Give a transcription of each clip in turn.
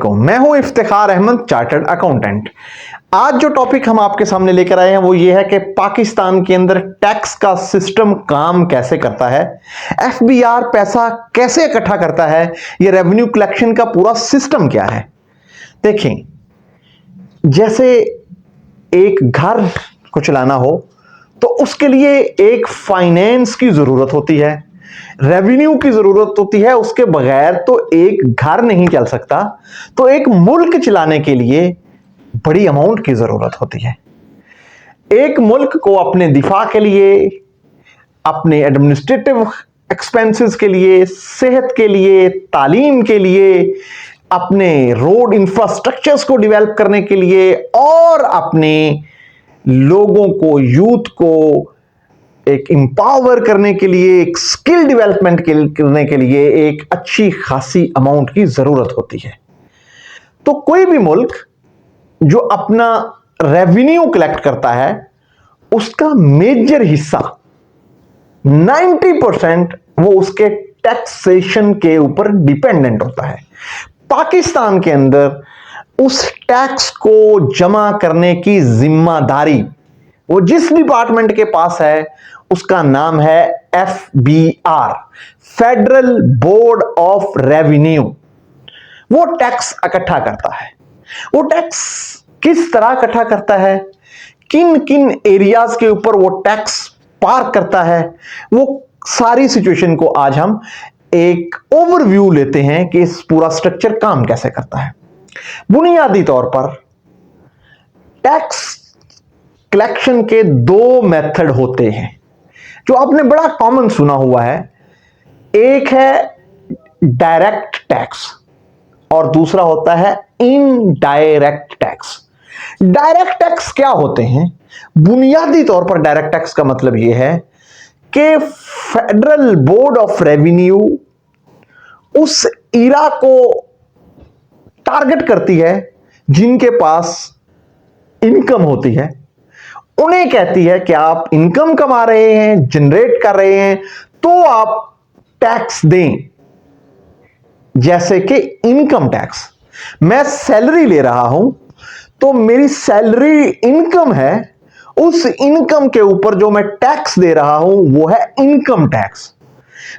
वालेकुम, मैं हूं इफ्तिखार अहमद, चार्टर्ड अकाउंटेंट। आज जो टॉपिक हम आपके सामने लेकर आए हैं वो ये है कि पाकिस्तान के अंदर टैक्स का सिस्टम काम कैसे करता है, एफबीआर पैसा कैसे इकट्ठा करता है, ये रेवेन्यू कलेक्शन का पूरा सिस्टम क्या है। देखें, जैसे एक घर को चलाना हो तो उसके लिए एक फाइनेंस की जरूरत होती है, रेवेन्यू की जरूरत होती है, उसके बगैर तो एक घर नहीं चल सकता। तो एक मुल्क चलाने के लिए बड़ी अमाउंट की जरूरत होती है। एक मुल्क को अपने दिफा के लिए, अपने एडमिनिस्ट्रेटिव एक्सपेंसेस के लिए, सेहत के लिए, तालीम के लिए, अपने रोड इंफ्रास्ट्रक्चर्स को डेवलप करने के लिए और अपने लोगों को, यूथ को एक इंपावर करने के लिए, एक स्किल डेवलपमेंट करने के लिए एक अच्छी खासी अमाउंट की जरूरत होती है। तो कोई भी मुल्क जो अपना रेवेन्यू कलेक्ट करता है उसका मेजर हिस्सा 90% वो उसके टैक्सेशन के ऊपर डिपेंडेंट होता है। पाकिस्तान के अंदर उस टैक्स को जमा करने की जिम्मेदारी वो जिस डिपार्टमेंट के पास है उसका नाम है FBR, federal board of revenue. वो टैक्स इकट्ठा करता है। वो टैक्स किस तरह इकट्ठा करता है, किन किन एरियाज के ऊपर वो टैक्स पार करता है, वो सारी सिचुएशन को आज हम एक ओवरव्यू लेते हैं कि इस पूरा स्ट्रक्चर काम कैसे करता है। बुनियादी तौर पर टैक्स कलेक्शन के दो मेथड होते हैं जो आपने बड़ा कॉमन सुना हुआ है। एक है डायरेक्ट टैक्स और दूसरा होता है इनडायरेक्ट टैक्स। डायरेक्ट टैक्स क्या होते हैं? बुनियादी तौर पर डायरेक्ट टैक्स का मतलब यह है कि फेडरल बोर्ड ऑफ रेवेन्यू उस इरा को टारगेट करती है जिनके पास इनकम होती है, उन्हें कहती है कि आप इनकम कमा रहे हैं, जनरेट कर रहे हैं, तो आप टैक्स दें। जैसे कि इनकम टैक्स, मैं सैलरी ले रहा हूं तो मेरी सैलरी इनकम है, उस इनकम के ऊपर जो मैं टैक्स दे रहा हूं वो है इनकम टैक्स।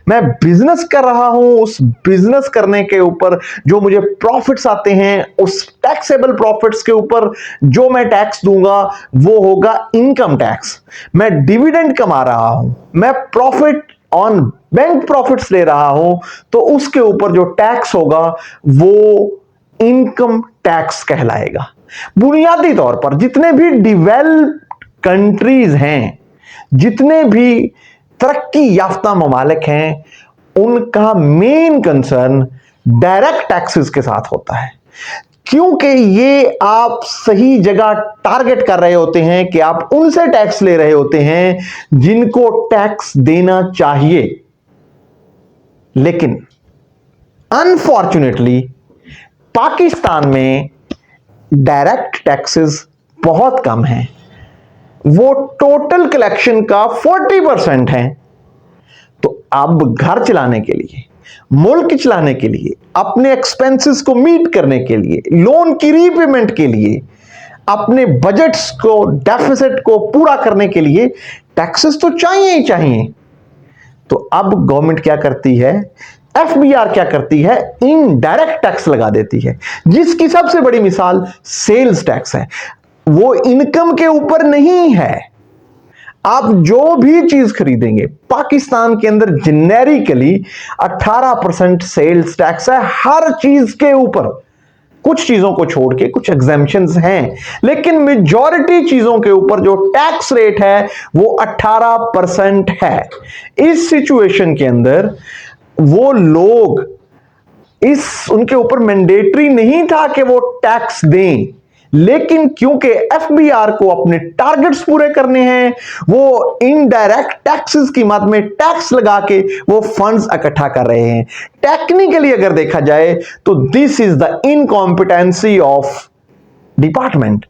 मैं बिजनेस कर रहा हूं, उस बिजनेस करने के ऊपर जो मुझे प्रॉफिट्स आते हैं, उस टैक्सेबल प्रॉफिट्स के ऊपर जो मैं टैक्स दूंगा वो होगा इनकम टैक्स। मैं डिविडेंड कमा रहा हूं, मैं प्रॉफिट ऑन बैंक प्रॉफिट्स ले रहा हूं, तो उसके ऊपर जो टैक्स होगा वो इनकम टैक्स कहलाएगा। बुनियादी तौर पर जितने भी डेवलप्ड कंट्रीज हैं, जितने भी तरक्की याफ्ता ममालिक हैं, उनका मेन कंसर्न डायरेक्ट टैक्सेस के साथ होता है, क्योंकि ये आप सही जगह टारगेट कर रहे होते हैं कि आप उनसे टैक्स ले रहे होते हैं जिनको टैक्स देना चाहिए। लेकिन अनफॉर्चुनेटली पाकिस्तान में डायरेक्ट टैक्सेस बहुत कम हैं। वो टोटल कलेक्शन का 40% है। तो अब घर चलाने के लिए, मुल्क चलाने के लिए, अपने एक्सपेंसेस को मीट करने के लिए, लोन की रीपेमेंट के लिए, अपने बजट्स को, डेफिसिट को पूरा करने के लिए टैक्सेस तो चाहिए ही चाहिए। तो अब गवर्नमेंट क्या करती है, एफबीआर क्या करती है, इनडायरेक्ट टैक्स लगा देती है, जिसकी सबसे बड़ी मिसाल सेल्स टैक्स है। वो इनकम के ऊपर नहीं है। आप जो भी चीज खरीदेंगे पाकिस्तान के अंदर जेनेरिकली 18% सेल्स टैक्स है हर चीज के ऊपर। कुछ चीजों को छोड़ के कुछ एग्जेम्पशंस हैं, लेकिन मेजॉरिटी चीजों के ऊपर जो टैक्स रेट है वो 18% है। इस सिचुएशन के अंदर वो लोग, उनके ऊपर मैंडेटरी नहीं था कि वो टैक्स दें, लेकिन क्योंकि एफबीआर को अपने टारगेट्स पूरे करने हैं, वो इनडायरेक्ट टैक्सेस की मद में टैक्स लगा के वो फंड्स इकट्ठा कर रहे हैं। टेक्निकली अगर देखा जाए तो this is the incompetency of department,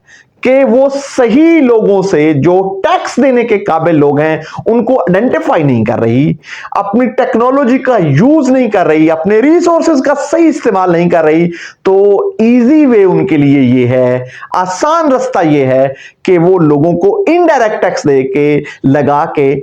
कि वो सही लोगों से, जो टैक्स देने के काबिल लोग हैं, उनको आइडेंटिफाई नहीं कर रही, अपनी टेक्नोलॉजी का यूज नहीं कर रही, अपने रिसोर्सेज का सही इस्तेमाल नहीं कर रही, तो इजी वे उनके लिए ये है, आसान रास्ता ये है कि वो लोगों को इनडायरेक्ट टैक्स दे के, लगा के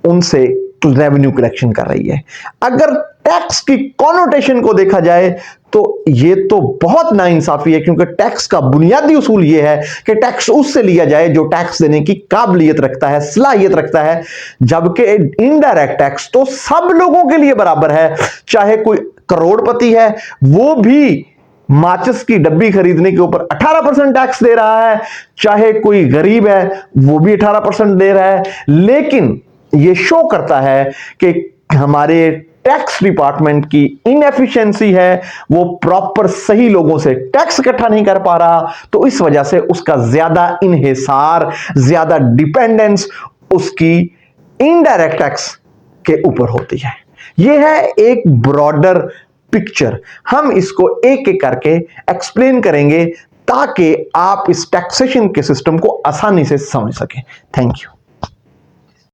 उनसे रेवेन्यू कलेक्शन कर रही है। अगर टैक्स की कॉनोटेशन को देखा जाए तो ये तो बहुत नाइंसाफी है, क्योंकि टैक्स का बुनियादी उसूल ये है कि टैक्स उससे लिया जाए जो टैक्स देने की काबिलियत रखता है, सलाहियत रखता है, जबकि इनडायरेक्ट टैक्स तो सब लोगों के लिए बराबर है। चाहे कोई करोड़पति है, वो भी माचिस की डब्बी खरीदने के ऊपर 18% टैक्स दे रहा है, चाहे कोई गरीब है वो भी 18% दे रहा है। लेकिन ये शो करता है कि हमारे टैक्स डिपार्टमेंट की इनएफिशिएंसी है, वो प्रॉपर सही लोगों से टैक्स इकट्ठा नहीं कर पा रहा, तो इस वजह से उसका ज्यादा इन्हिसार, ज्यादा डिपेंडेंस उसकी इनडायरेक्ट टैक्स के ऊपर होती है। यह है एक ब्रॉडर पिक्चर। हम इसको एक एक करके एक्सप्लेन करेंगे ताकि आप इस टैक्सेशन के सिस्टम को आसानी से समझ सकें। Thank you.